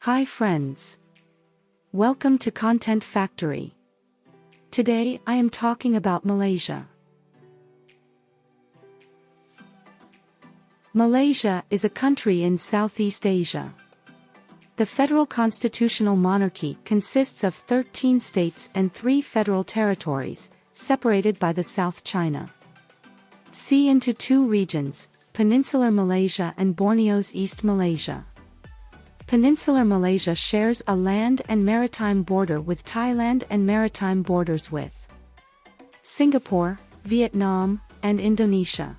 Hi friends. Welcome to Content Factory. Today I am talking about Malaysia. Malaysia is a country in Southeast Asia. The federal constitutional monarchy consists of 13 states and 3 federal territories, separated by the South China Sea into 2 regions, Peninsular Malaysia and Borneo's East Malaysia. Peninsular Malaysia shares a land and maritime border with Thailand and maritime borders with Singapore, Vietnam, and Indonesia.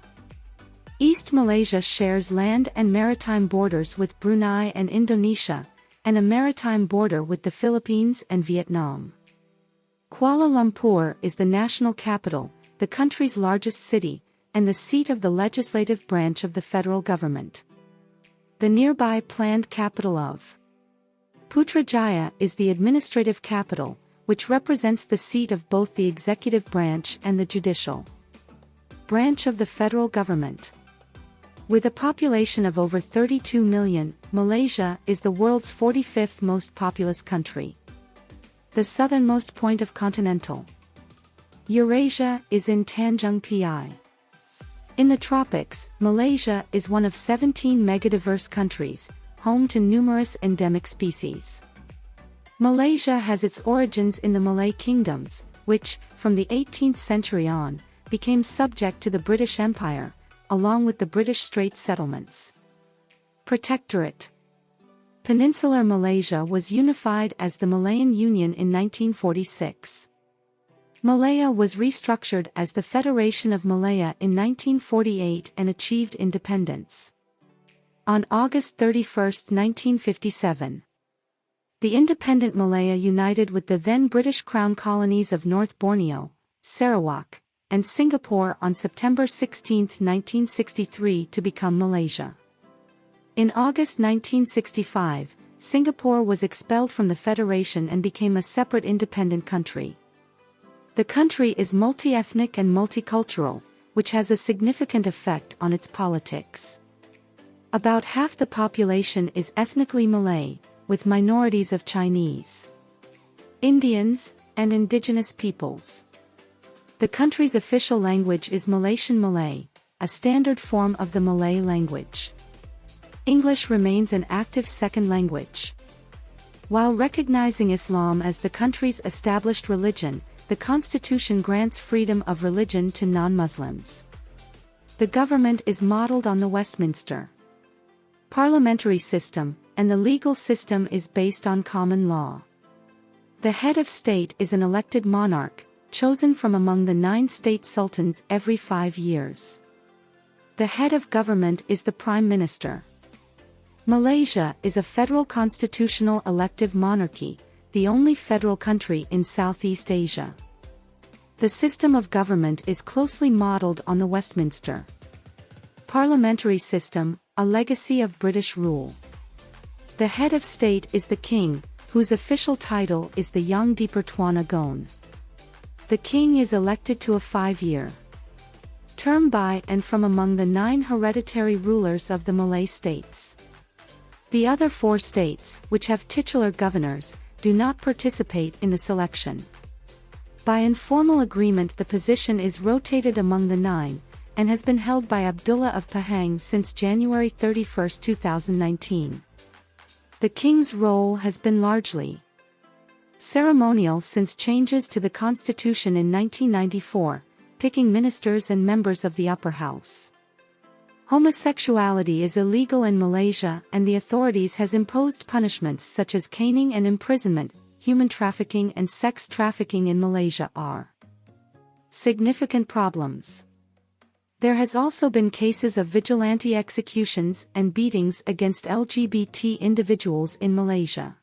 East Malaysia shares land and maritime borders with Brunei and Indonesia, and a maritime border with the Philippines and Vietnam. Kuala Lumpur is the national capital, the country's largest city, and the seat of the legislative branch of the federal government. The nearby planned capital of Putrajaya is the administrative capital, which represents the seat of both the executive branch and the judicial branch of the federal government. With a population of over 32 million, Malaysia is the world's 45th most populous country. The southernmost point of continental Eurasia is in Tanjung Piai. In the tropics, Malaysia is one of 17 megadiverse countries, home to numerous endemic species. Malaysia has its origins in the Malay kingdoms, which, from the 18th century on, became subject to the British Empire, along with the British Strait settlements. Protectorate. Peninsular Malaysia was unified as the Malayan Union in 1946. Malaya was restructured as the Federation of Malaya in 1948 and achieved independence on August 31, 1957. The independent Malaya united with the then British Crown colonies of North Borneo, Sarawak, and Singapore on September 16, 1963 to become Malaysia. In August 1965, Singapore was expelled from the Federation and became a separate independent country. The country is multi-ethnic and multicultural, which has a significant effect on its politics. About half the population is ethnically Malay, with minorities of Chinese, Indians, and indigenous peoples. The country's official language is Malaysian Malay, a standard form of the Malay language. English remains an active second language. While recognizing Islam as the country's established religion, the constitution grants freedom of religion to non-Muslims. The government is modeled on the Westminster parliamentary system, and the legal system is based on common law. The head of state is an elected monarch, chosen from among the 9 state sultans every 5 years. The head of government is the Prime Minister. Malaysia is a federal constitutional elective monarchy, the only federal country in Southeast Asia. The system of government is closely modeled on the Westminster parliamentary system, a legacy of British rule. The head of state is the king, whose official title is the Yang di-Pertuan Agong. The king is elected to a 5-year term by and from among the 9 hereditary rulers of the Malay states. The other 4 states, which have titular governors, do not participate in the selection. By informal agreement, the position is rotated among the 9, and has been held by Abdullah of Pahang since January 31, 2019. The king's role has been largely ceremonial since changes to the constitution in 1994, picking ministers and members of the upper house. Homosexuality is illegal in Malaysia, and the authorities has imposed punishments such as caning and imprisonment. Human trafficking and sex trafficking in Malaysia are significant problems. There has also been cases of vigilante executions and beatings against LGBT individuals in Malaysia.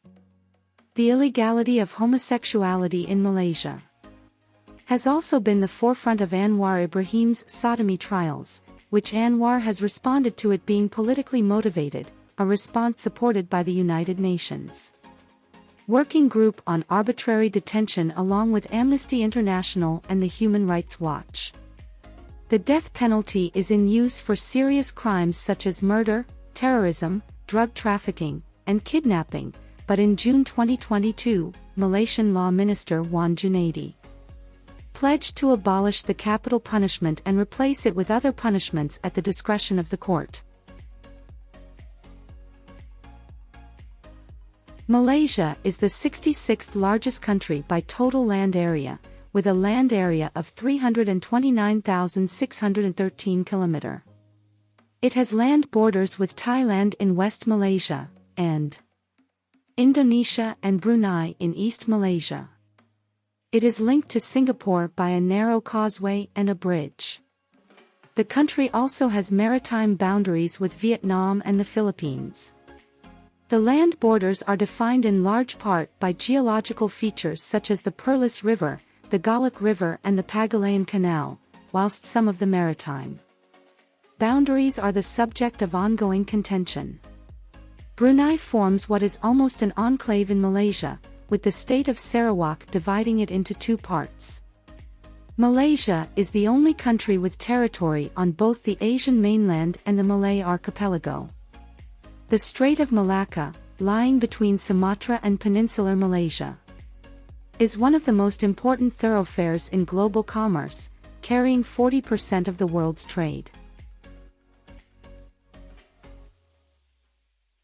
The illegality of homosexuality in Malaysia has also been the forefront of Anwar Ibrahim's sodomy trials, which Anwar has responded to it being politically motivated, a response supported by the United Nations Working Group on Arbitrary Detention along with Amnesty International and the Human Rights Watch. The death penalty is in use for serious crimes such as murder, terrorism, drug trafficking, and kidnapping, but in June 2022, Malaysian Law Minister Wan Junaidi pledged to abolish the capital punishment and replace it with other punishments at the discretion of the court. Malaysia is the 66th largest country by total land area, with a land area of 329,613 km. It has land borders with Thailand in West Malaysia, and Indonesia and Brunei in East Malaysia. It is linked to Singapore by a narrow causeway and a bridge. The country also has maritime boundaries with Vietnam and the Philippines. The land borders are defined in large part by geological features such as the Perlis River, the Galak River and the Pagulayan Canal, whilst some of the maritime boundaries are the subject of ongoing contention. Brunei forms what is almost an enclave in Malaysia, with the state of Sarawak dividing it into two parts. Malaysia is the only country with territory on both the Asian mainland and the Malay archipelago. The Strait of Malacca, lying between Sumatra and Peninsular Malaysia, is one of the most important thoroughfares in global commerce, carrying 40% of the world's trade.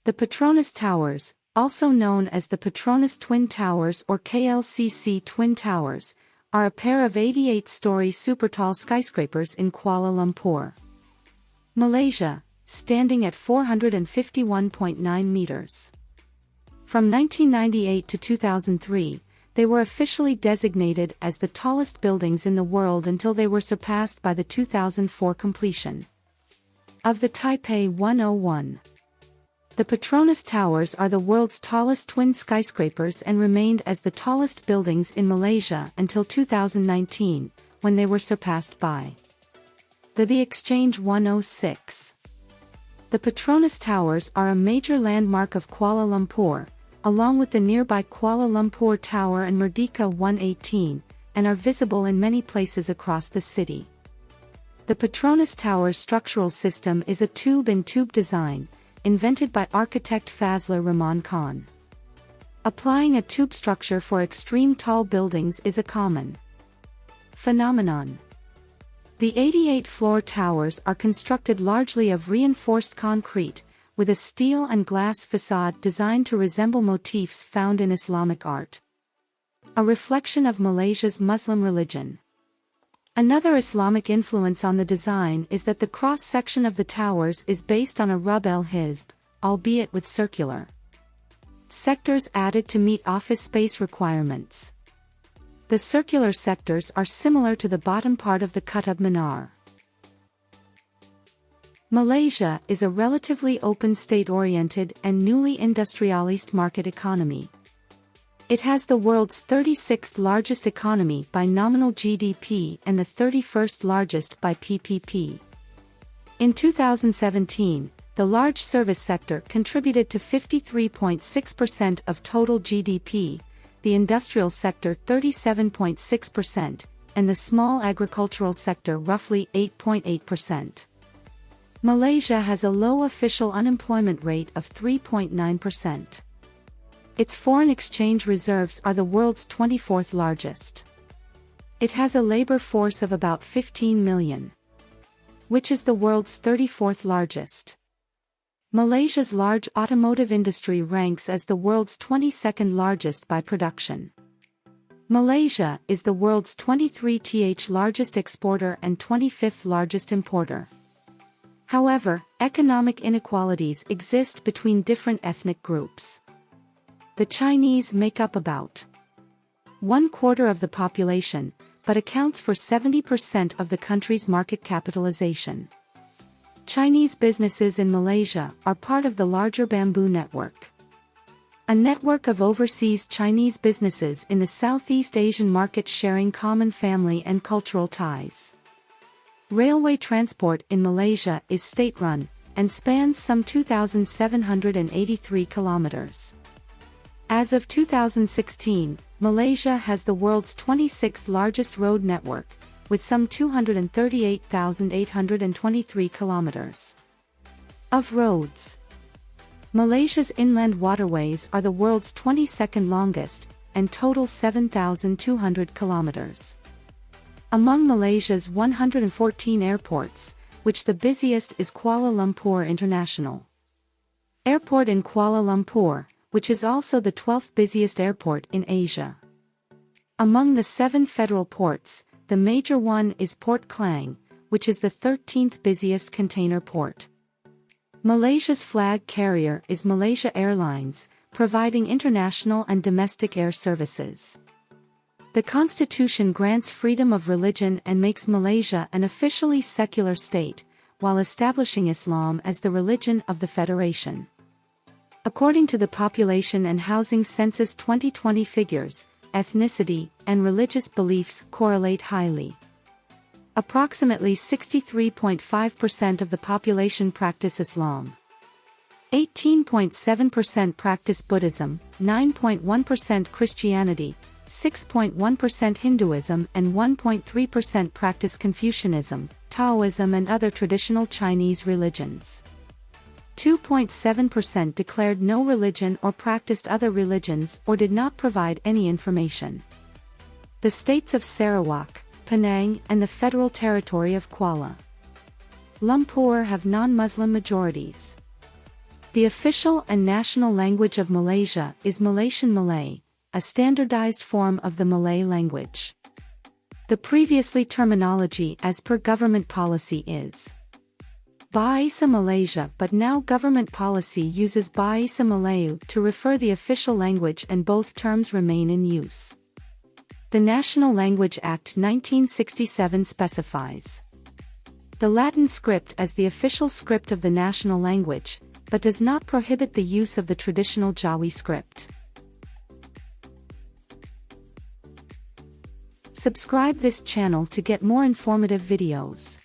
The Petronas Towers, also known as the Petronas Twin Towers or KLCC Twin Towers, are a pair of 88-story supertall skyscrapers in Kuala Lumpur, Malaysia, standing at 451.9 meters. From 1998 to 2003, they were officially designated as the tallest buildings in the world until they were surpassed by the 2004 completion of the Taipei 101. The Petronas Towers are the world's tallest twin skyscrapers and remained as the tallest buildings in Malaysia until 2019, when they were surpassed by the Exchange 106. The Petronas Towers are a major landmark of Kuala Lumpur, along with the nearby Kuala Lumpur Tower and Merdeka 118, and are visible in many places across the city. The Petronas Tower's structural system is a tube-in-tube design, invented by architect Fazlur Rahman Khan. Applying a tube structure for extreme tall buildings is a common phenomenon. The 88-floor towers are constructed largely of reinforced concrete, with a steel and glass facade designed to resemble motifs found in Islamic art, a reflection of Malaysia's Muslim religion. Another Islamic influence on the design is that the cross-section of the towers is based on a Rub el-Hizb, albeit with circular sectors added to meet office space requirements. The circular sectors are similar to the bottom part of the Qutb Minar. Malaysia is a relatively open state-oriented and newly industrialized market economy. It has the world's 36th largest economy by nominal GDP and the 31st largest by PPP. In 2017, the large service sector contributed to 53.6% of total GDP, the industrial sector 37.6%, and the small agricultural sector roughly 8.8%. Malaysia has a low official unemployment rate of 3.9%. Its foreign exchange reserves are the world's 24th largest. It has a labor force of about 15 million, which is the world's 34th largest. Malaysia's large automotive industry ranks as the world's 22nd largest by production. Malaysia is the world's 23th largest exporter and 25th largest importer. However, economic inequalities exist between different ethnic groups. The Chinese make up about 1/4 of the population, but accounts for 70% of the country's market capitalization. Chinese businesses in Malaysia are part of the larger Bamboo Network, a network of overseas Chinese businesses in the Southeast Asian market sharing common family and cultural ties. Railway transport in Malaysia is state-run, and spans some 2,783 kilometers. As of 2016, Malaysia has the world's 26th largest road network, with some 238,823 kilometers of roads. Malaysia's inland waterways are the world's 22nd longest, and total 7,200 kilometers. Among Malaysia's 114 airports, which the busiest is Kuala Lumpur International Airport in Kuala Lumpur, which is also the 12th busiest airport in Asia. Among the 7 federal ports, the major one is Port Klang, which is the 13th busiest container port. Malaysia's flag carrier is Malaysia Airlines, providing international and domestic air services. The Constitution grants freedom of religion and makes Malaysia an officially secular state, while establishing Islam as the religion of the Federation. According to the Population and Housing Census 2020 figures, ethnicity and religious beliefs correlate highly. Approximately 63.5% of the population practice Islam. 18.7% practice Buddhism, 9.1% Christianity, 6.1% Hinduism and 1.3% practice Confucianism, Taoism and other traditional Chinese religions. 2.7% declared no religion or practiced other religions or did not provide any information. The states of Sarawak, Penang and the Federal Territory of Kuala Lumpur have non-Muslim majorities. The official and national language of Malaysia is Malaysian Malay, a standardized form of the Malay language. The previously terminology as per government policy is Bahasa Malaysia, but now government policy uses Bahasa Melayu to refer the official language and both terms remain in use. The National Language Act 1967 specifies the Latin script as the official script of the national language, but does not prohibit the use of the traditional Jawi script. Subscribe this channel to get more informative videos.